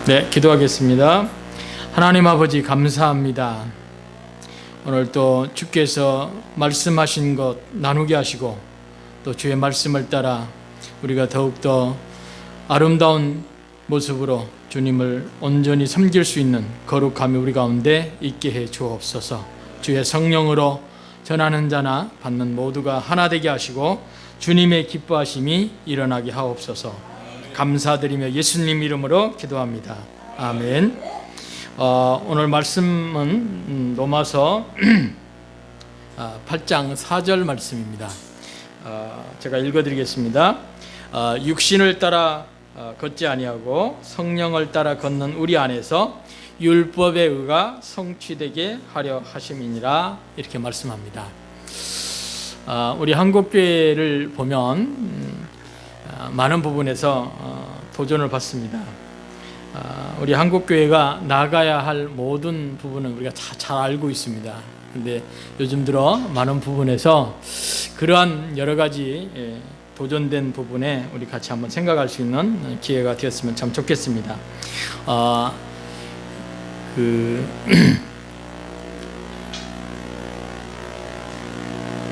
네, 기도하겠습니다. 하나님 아버지 감사합니다. 오늘 또 주께서 말씀하신 것 나누게 하시고 또 주의 말씀을 따라 우리가 더욱더 아름다운 모습으로 주님을 온전히 섬길 수 있는 거룩함이 우리 가운데 있게 해 주옵소서. 주의 성령으로 전하는 자나 받는 모두가 하나 되게 하시고 주님의 기뻐하심이 일어나게 하옵소서. 감사드리며 예수님 이름으로 기도합니다. 아멘. 오늘 말씀은 로마서 8장 4절 말씀입니다. 제가 읽어드리겠습니다. 육신을 따라 걷지 아니하고 성령을 따라 걷는 우리 안에서 율법의 의가 성취되게 하려 하심이니라, 이렇게 말씀합니다. 우리 한국교회를 보면 많은 부분에서 도전을 받습니다. 우리 한국교회가 나가야 할 모든 부분은 우리가 잘 알고 있습니다. 근데 요즘 들어 많은 부분에서 그러한 여러 가지 도전된 부분에 우리 같이 한번 생각할 수 있는 기회가 되었으면 참 좋겠습니다.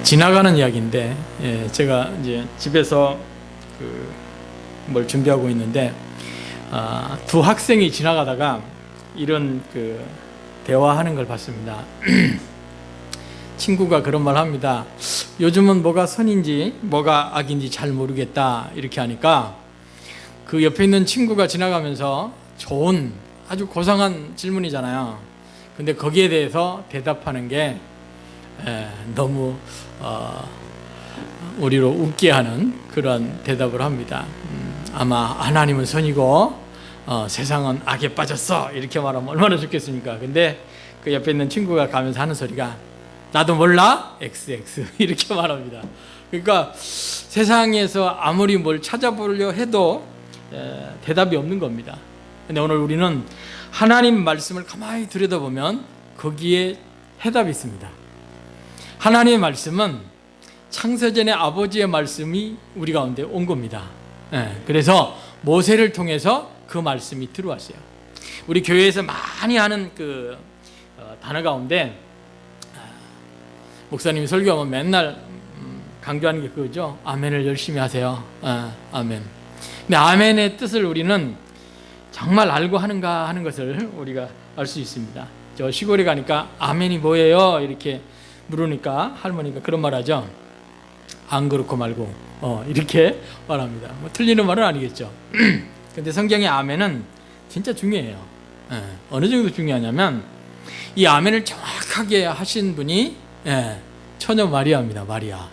지나가는 이야기인데, 제가 이제 집에서 뭘 준비하고 있는데 두 학생이 지나가다가 이런 대화하는 걸 봤습니다. 친구가 그런 말 합니다. 요즘은 뭐가 선인지 뭐가 악인지 잘 모르겠다, 이렇게 하니까 그 옆에 있는 친구가 지나가면서 좋은 아주 고상한 질문이잖아요. 근데 거기에 대해서 대답하는 게 너무 우리로 웃게 하는 그런 대답을 합니다. 아마 하나님은 선이고 세상은 악에 빠졌어, 이렇게 말하면 얼마나 좋겠습니까? 근데 그 옆에 있는 친구가 가면서 하는 소리가 나도 몰라 XX 이렇게 말합니다. 그러니까 세상에서 아무리 뭘 찾아보려 해도 대답이 없는 겁니다. 근데 오늘 우리는 하나님 말씀을 가만히 들여다보면 거기에 해답이 있습니다. 하나님의 말씀은 창세전의 아버지의 말씀이 우리 가운데 온 겁니다. 그래서 모세를 통해서 그 말씀이 들어왔어요. 우리 교회에서 많이 하는 단어 가운데 목사님이 설교하면 맨날 강조하는 게 그거죠. 아멘을 열심히 하세요. 아멘. 근데 아멘의 뜻을 우리는 정말 알고 하는가 하는 것을 우리가 알 수 있습니다. 저 시골에 가니까 아멘이 뭐예요? 이렇게 물으니까 할머니가 그런 말 하죠. 안 그렇고 말고 이렇게 말합니다. 뭐 틀리는 말은 아니겠죠. 근데 성경의 아멘은 진짜 중요해요. 어느 정도 중요하냐면 이 아멘을 정확하게 하신 분이 처녀 마리아입니다. 마리아.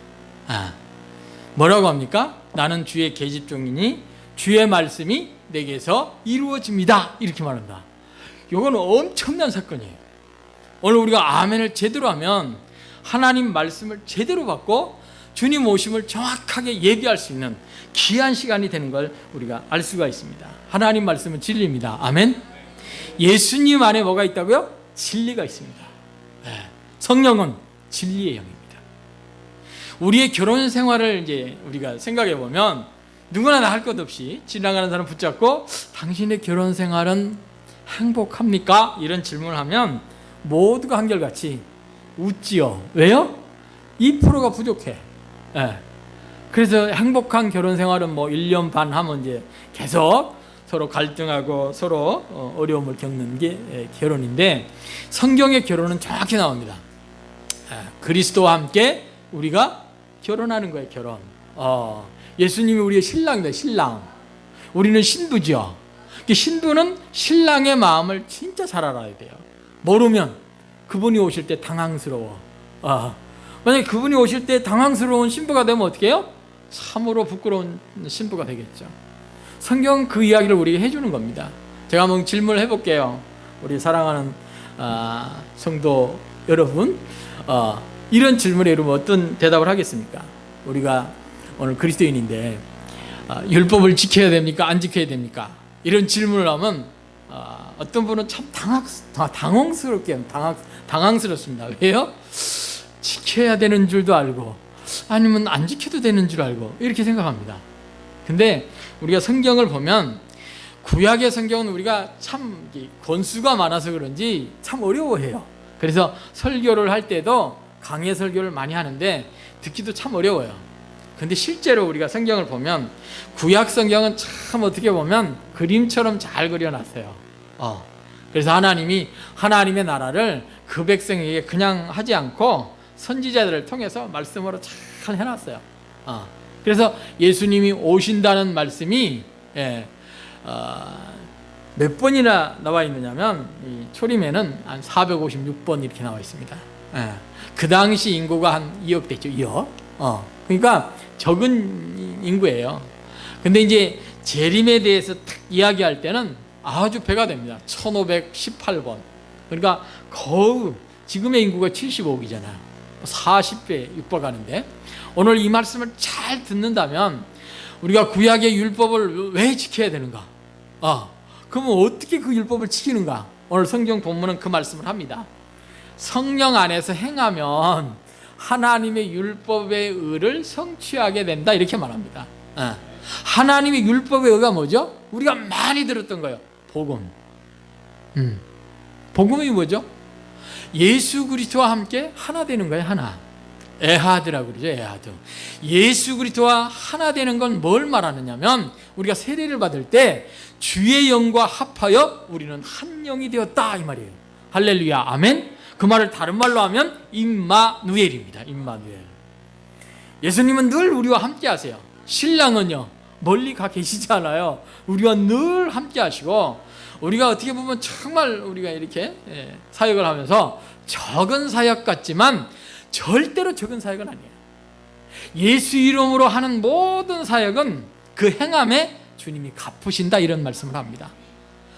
뭐라고 합니까? 나는 주의 계집종이니 주의 말씀이 내게서 이루어집니다, 이렇게 말한다. 이거는 엄청난 사건이에요. 오늘 우리가 아멘을 제대로 하면 하나님 말씀을 제대로 받고 주님 오심을 정확하게 예비할 수 있는 귀한 시간이 되는 걸 우리가 알 수가 있습니다. 하나님 말씀은 진리입니다. 아멘. 예수님 안에 뭐가 있다고요? 진리가 있습니다. 성령은 진리의 영입니다. 우리의 결혼 생활을 이제 우리가 생각해 보면 누구나 다 할 것 없이 지나가는 사람 붙잡고 당신의 결혼 생활은 행복합니까? 이런 질문을 하면 모두가 한결같이 웃지요. 왜요? 2%가 부족해. 그래서 행복한 결혼 생활은 1년 반 하면 이제 계속 서로 갈등하고 서로 어려움을 겪는 게 결혼인데, 성경의 결혼은 정확히 나옵니다. 그리스도와 함께 우리가 결혼하는 거예요. 결혼. 예수님이 우리의 신랑이다. 신랑. 우리는 신부죠. 신부는 신랑의 마음을 진짜 잘 알아야 돼요. 모르면 그분이 오실 때 당황스러워. 만약에 그분이 오실 때 당황스러운 신부가 되면 어떻게 해요? 참으로 부끄러운 신부가 되겠죠. 성경 그 이야기를 우리에게 해주는 겁니다. 제가 한번 질문을 해볼게요. 우리 사랑하는 성도 여러분, 이런 질문에 이러면 어떤 대답을 하겠습니까? 우리가 오늘 그리스도인인데 율법을 지켜야 됩니까? 안 지켜야 됩니까? 이런 질문을 하면 어떤 분은 참 당황스럽습니다. 왜요? 지켜야 되는 줄도 알고 아니면 안 지켜도 되는 줄 알고 이렇게 생각합니다. 근데 우리가 성경을 보면 구약의 성경은 우리가 참 권수가 많아서 그런지 참 어려워해요. 그래서 설교를 할 때도 강해 설교를 많이 하는데 듣기도 참 어려워요. 근데 실제로 우리가 성경을 보면 구약 성경은 참 어떻게 보면 그림처럼 잘 그려놨어요. 그래서 하나님이 하나님의 나라를 그 백성에게 그냥 하지 않고 선지자들을 통해서 말씀으로 잘 해놨어요. 그래서 예수님이 오신다는 말씀이 몇 번이나 나와 있느냐면 이 초림에는 한 456번 이렇게 나와 있습니다. 그 당시 인구가 한 2억 됐죠. 2억. 그러니까 적은 인구예요. 근데 이제 재림에 대해서 딱 이야기할 때는 아주 배가 됩니다. 1518번. 그러니까 거의 지금의 인구가 75억이잖아요. 40배 육박하는데 오늘 이 말씀을 잘 듣는다면 우리가 구약의 율법을 왜 지켜야 되는가? 그러면 어떻게 그 율법을 지키는가? 오늘 성경 본문은 그 말씀을 합니다. 성령 안에서 행하면 하나님의 율법의 의를 성취하게 된다 이렇게 말합니다. 하나님의 율법의 의가 뭐죠? 우리가 많이 들었던 거예요. 복음. 복음이 뭐죠? 예수 그리스도와 함께 하나 되는 거예요. 하나. 에하드라고 그러죠. 에하드. 예수 그리스도와 하나 되는 건 뭘 말하느냐면 우리가 세례를 받을 때 주의 영과 합하여 우리는 한 영이 되었다 이 말이에요. 할렐루야. 아멘. 그 말을 다른 말로 하면 임마누엘입니다. 임마누엘. 예수님은 늘 우리와 함께 하세요. 신랑은요 멀리 가 계시지 않아요. 우리와 늘 함께 하시고 우리가 어떻게 보면 정말 우리가 이렇게 사역을 하면서 적은 사역 같지만 절대로 적은 사역은 아니에요. 예수 이름으로 하는 모든 사역은 그 행함에 주님이 갚으신다 이런 말씀을 합니다.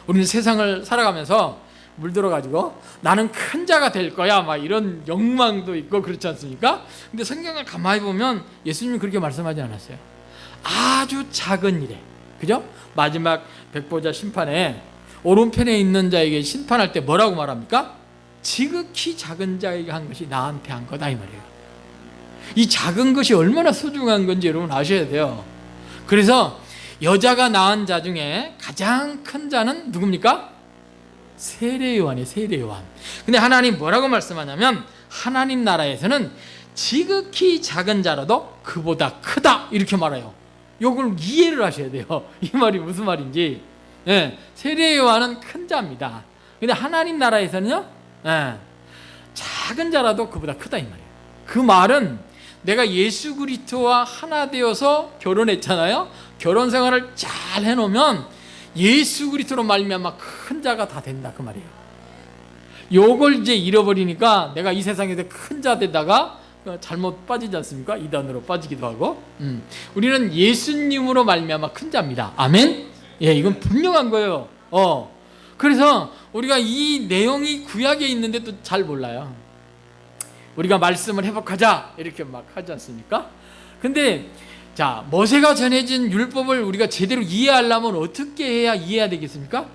우리는 세상을 살아가면서 물들어가지고 나는 큰 자가 될 거야 막 이런 욕망도 있고 그렇지 않습니까? 근데 성경을 가만히 보면 예수님이 그렇게 말씀하지 않았어요. 아주 작은 일에, 그죠? 마지막 백보자 심판에 오른편에 있는 자에게 심판할 때 뭐라고 말합니까? 지극히 작은 자에게 한 것이 나한테 한 거다 이 말이에요. 이 작은 것이 얼마나 소중한 건지 여러분 아셔야 돼요. 그래서 여자가 낳은 자 중에 가장 큰 자는 누굽니까? 세례요한이에요. 세례요한. 근데 하나님 뭐라고 말씀하냐면 하나님 나라에서는 지극히 작은 자라도 그보다 크다 이렇게 말해요. 이걸 이해를 하셔야 돼요. 이 말이 무슨 말인지. 세례요한은 큰 자입니다. 근데 하나님 나라에서는요 작은 자라도 그보다 크다 이 말이에요. 그 말은 내가 예수 그리스도와 하나 되어서 결혼했잖아요. 결혼 생활을 잘 해놓으면 예수 그리스도로 말미암아 큰 자가 다 된다 그 말이에요. 요걸 이제 잃어버리니까 내가 이 세상에서 큰 자 되다가 잘못 빠지지 않습니까? 이단으로 빠지기도 하고. 우리는 예수님으로 말미암아 큰 자입니다. 아멘. 이건 분명한 거예요. 그래서 우리가 이 내용이 구약에 있는데 또 잘 몰라요. 우리가 말씀을 회복하자 이렇게 막 하지 않습니까? 근데 자, 모세가 전해진 율법을 우리가 제대로 이해하려면 어떻게 해야 이해해야 되겠습니까?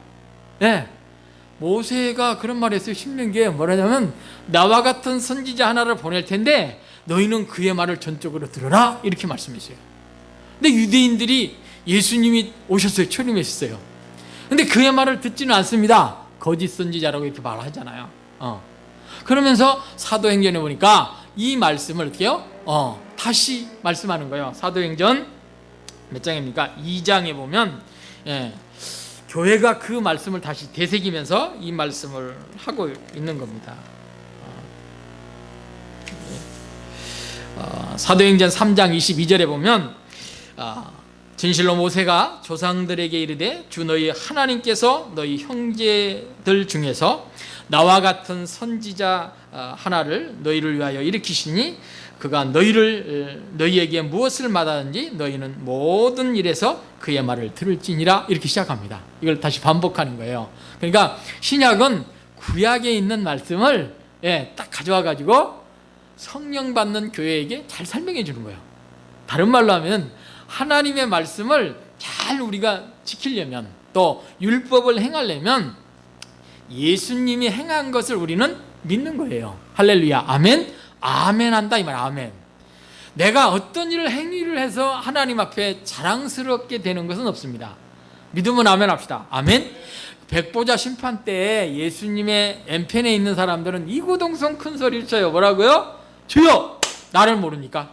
모세가 그런 말을 했어요. 신명기에 뭐라냐면 나와 같은 선지자 하나를 보낼 텐데 너희는 그의 말을 전적으로 들어라 이렇게 말씀했어요. 근데 유대인들이 예수님이 오셨어요. 초림하셨어요. 근데 그의 말을 듣지는 않습니다. 거짓 선지자라고 이렇게 말하잖아요. 그러면서 사도행전에 보니까 이 말씀을 어떻게 해요? 다시 말씀하는 거예요. 사도행전 몇 장입니까? 2장에 보면 교회가 그 말씀을 다시 되새기면서 이 말씀을 하고 있는 겁니다. 사도행전 3장 22절에 보면 진실로 모세가 조상들에게 이르되 주 너희 하나님께서 너희 형제들 중에서 나와 같은 선지자 하나를 너희를 위하여 일으키시니 그가 너희에게 무엇을 말하든지 너희는 모든 일에서 그의 말을 들을지니라 이렇게 시작합니다. 이걸 다시 반복하는 거예요. 그러니까 신약은 구약에 있는 말씀을 딱 가져와 가지고 성령 받는 교회에게 잘 설명해 주는 거예요. 다른 말로 하면 하나님의 말씀을 잘 우리가 지키려면 또 율법을 행하려면 예수님이 행한 것을 우리는 믿는 거예요. 할렐루야. 아멘. 아멘 한다 이 말. 아멘. 내가 어떤 일을 행위를 해서 하나님 앞에 자랑스럽게 되는 것은 없습니다. 믿으면 아멘 합시다. 아멘. 백보자 심판 때 예수님의 엠펜에 있는 사람들은 이구동성 큰 소리를 쳐요. 뭐라고요? 주여, 나를 모르니까.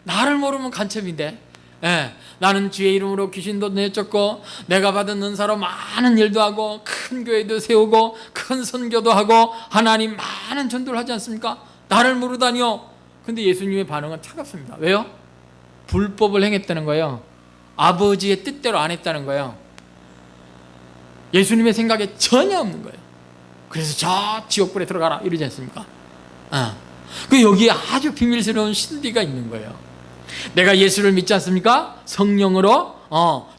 나를 모르면 간첩인데. 예, 나는 주의 이름으로 귀신도 내쫓고 내가 받은 은사로 많은 일도 하고 큰 교회도 세우고 큰 선교도 하고 하나님 많은 전도를 하지 않습니까? 나를 모르다니요. 근데 예수님의 반응은 차갑습니다. 왜요? 불법을 행했다는 거예요. 아버지의 뜻대로 안 했다는 거예요. 예수님의 생각에 전혀 없는 거예요. 그래서 저 지옥불에 들어가라 이러지 않습니까? 그 여기에 아주 비밀스러운 신비가 있는 거예요. 내가 예수를 믿지 않습니까? 성령으로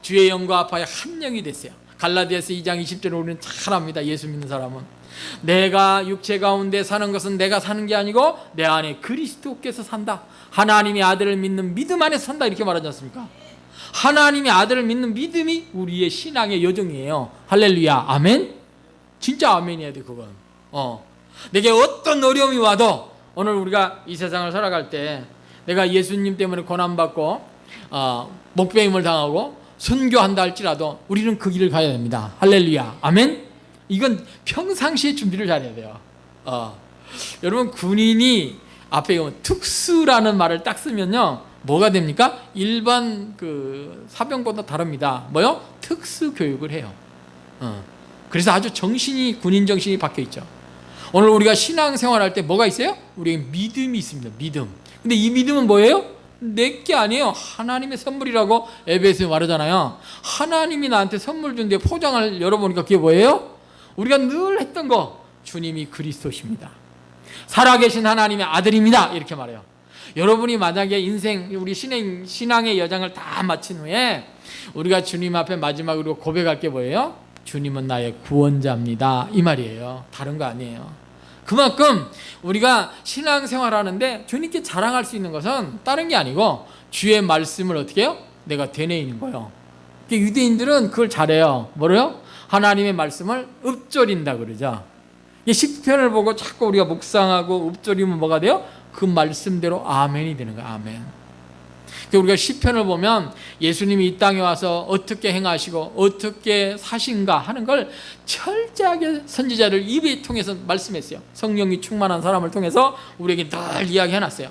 주의 영과 아파에 한 영이 됐어요. 갈라디아서 2장 20절을 우리는 잘 압니다. 예수 믿는 사람은 내가 육체 가운데 사는 것은 내가 사는 게 아니고 내 안에 그리스도께서 산다. 하나님의 아들을 믿는 믿음 안에서 산다 이렇게 말하지 않습니까? 하나님의 아들을 믿는 믿음이 우리의 신앙의 여정이에요. 할렐루야. 아멘. 진짜 아멘이어야 돼 그건. 내게 어떤 어려움이 와도 오늘 우리가 이 세상을 살아갈 때 내가 예수님 때문에 고난받고 목배임을 당하고 선교한다 할지라도 우리는 그 길을 가야 됩니다. 할렐루야. 아멘. 이건 평상시에 준비를 잘해야 돼요. 여러분 군인이 앞에 보면 특수라는 말을 딱 쓰면요 뭐가 됩니까? 일반 그 사병보다 다릅니다. 뭐요? 특수 교육을 해요. 그래서 아주 정신이 군인 정신이 박혀 있죠. 오늘 우리가 신앙생활할 때 뭐가 있어요? 우리에게 믿음이 있습니다. 믿음. 근데 이 믿음은 뭐예요? 내 게 아니에요. 하나님의 선물이라고 에베소에 말하잖아요. 하나님이 나한테 선물 준데 포장을 열어보니까 그게 뭐예요? 우리가 늘 했던 거, 주님이 그리스도십니다. 살아계신 하나님의 아들입니다. 이렇게 말해요. 여러분이 만약에 인생 우리 신앙의 여정을 다 마친 후에 우리가 주님 앞에 마지막으로 고백할 게 뭐예요? 주님은 나의 구원자입니다. 이 말이에요. 다른 거 아니에요. 그만큼 우리가 신앙생활하는데 주님께 자랑할 수 있는 것은 다른 게 아니고 주의 말씀을 어떻게 해요? 내가 되뇌이는 거예요. 유대인들은 그걸 잘해요. 뭐래요? 하나님의 말씀을 읊조린다 그러죠. 시편을 보고 자꾸 우리가 묵상하고 읊조리면 뭐가 돼요? 그 말씀대로 아멘이 되는 거예요. 아멘. 우리가 시편을 보면 예수님이 이 땅에 와서 어떻게 행하시고 어떻게 사신가 하는 걸 철저하게 선지자를 입에 통해서 말씀했어요. 성령이 충만한 사람을 통해서 우리에게 늘 이야기해놨어요.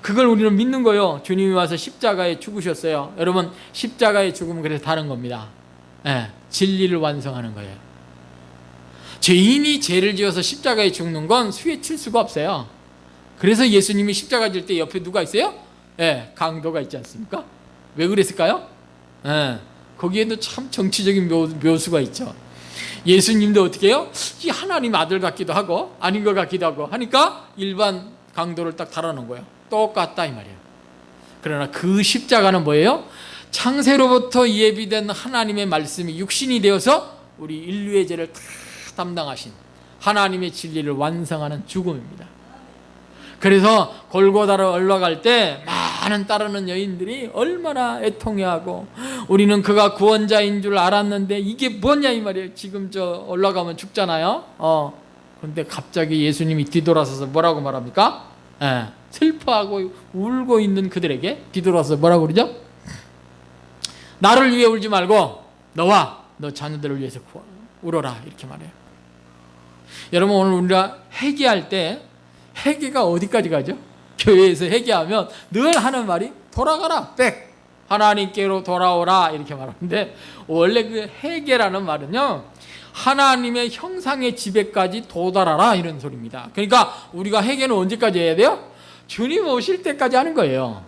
그걸 우리는 믿는 거예요. 주님이 와서 십자가에 죽으셨어요. 여러분 십자가의 죽음은 그래서 다른 겁니다. 진리를 완성하는 거예요. 죄인이 죄를 지어서 십자가에 죽는 건 수에 칠 수가 없어요. 그래서 예수님이 십자가 질 때 옆에 누가 있어요? 강도가 있지 않습니까? 왜 그랬을까요? 거기에도 참 정치적인 묘수가 있죠. 예수님도 어떻게 해요? 이 하나님 아들 같기도 하고 아닌 것 같기도 하고 하니까 일반 강도를 딱 달아놓은 거예요. 똑같다 이 말이에요. 그러나 그 십자가는 뭐예요? 창세로부터 예비된 하나님의 말씀이 육신이 되어서 우리 인류의 죄를 다 담당하신 하나님의 진리를 완성하는 죽음입니다. 그래서 골고다로 올라갈 때 많은 따르는 여인들이 얼마나 애통해하고 우리는 그가 구원자인 줄 알았는데 이게 뭐냐 이 말이에요. 지금 저 올라가면 죽잖아요. 그런데 갑자기 예수님이 뒤돌아서서 뭐라고 말합니까? 슬퍼하고 울고 있는 그들에게 뒤돌아서 뭐라고 그러죠? 나를 위해 울지 말고 너와 너 자녀들을 위해서 울어라 이렇게 말해요. 여러분 오늘 우리가 회개할 때 회개가 어디까지 가죠? 교회에서 회개하면 늘 하는 말이 돌아가라 백 하나님께로 돌아오라 이렇게 말하는데 원래 그 회개라는 말은요 하나님의 형상의 지배까지 도달하라 이런 소리입니다. 그러니까 우리가 회개는 언제까지 해야 돼요? 주님 오실 때까지 하는 거예요.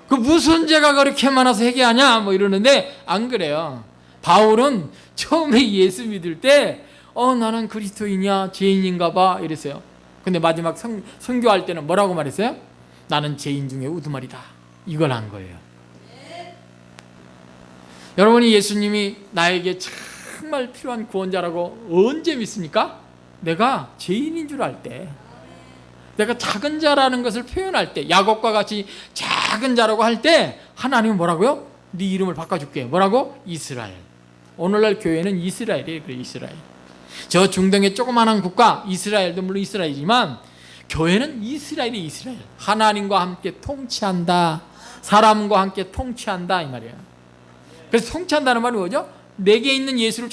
그 무슨 죄가 그렇게 많아서 회개하냐 뭐 이러는데 안 그래요. 바울은 처음에 예수 믿을 때 나는 그리스도인이야 죄인인가 봐 이랬어요. 근데 마지막 선교할 때는 뭐라고 말했어요? 나는 죄인 중에 우두머리다. 이걸 한 거예요. 여러분이 예수님이 나에게 정말 필요한 구원자라고 언제 믿습니까? 내가 죄인인 줄 알 때, 내가 작은 자라는 것을 표현할 때, 야곱과 같이 작은 자라고 할 때 하나님은 뭐라고요? 네 이름을 바꿔줄게. 뭐라고? 이스라엘. 오늘날 교회는 이스라엘이에요. 그래, 이스라엘. 저 중동의 조그마한 국가 이스라엘도 물론 이스라엘이지만 교회는 이스라엘이 이스라엘. 하나님과 함께 통치한다. 사람과 함께 통치한다 이 말이에요. 그래서 통치한다는 말이 뭐죠? 내게 있는 예수를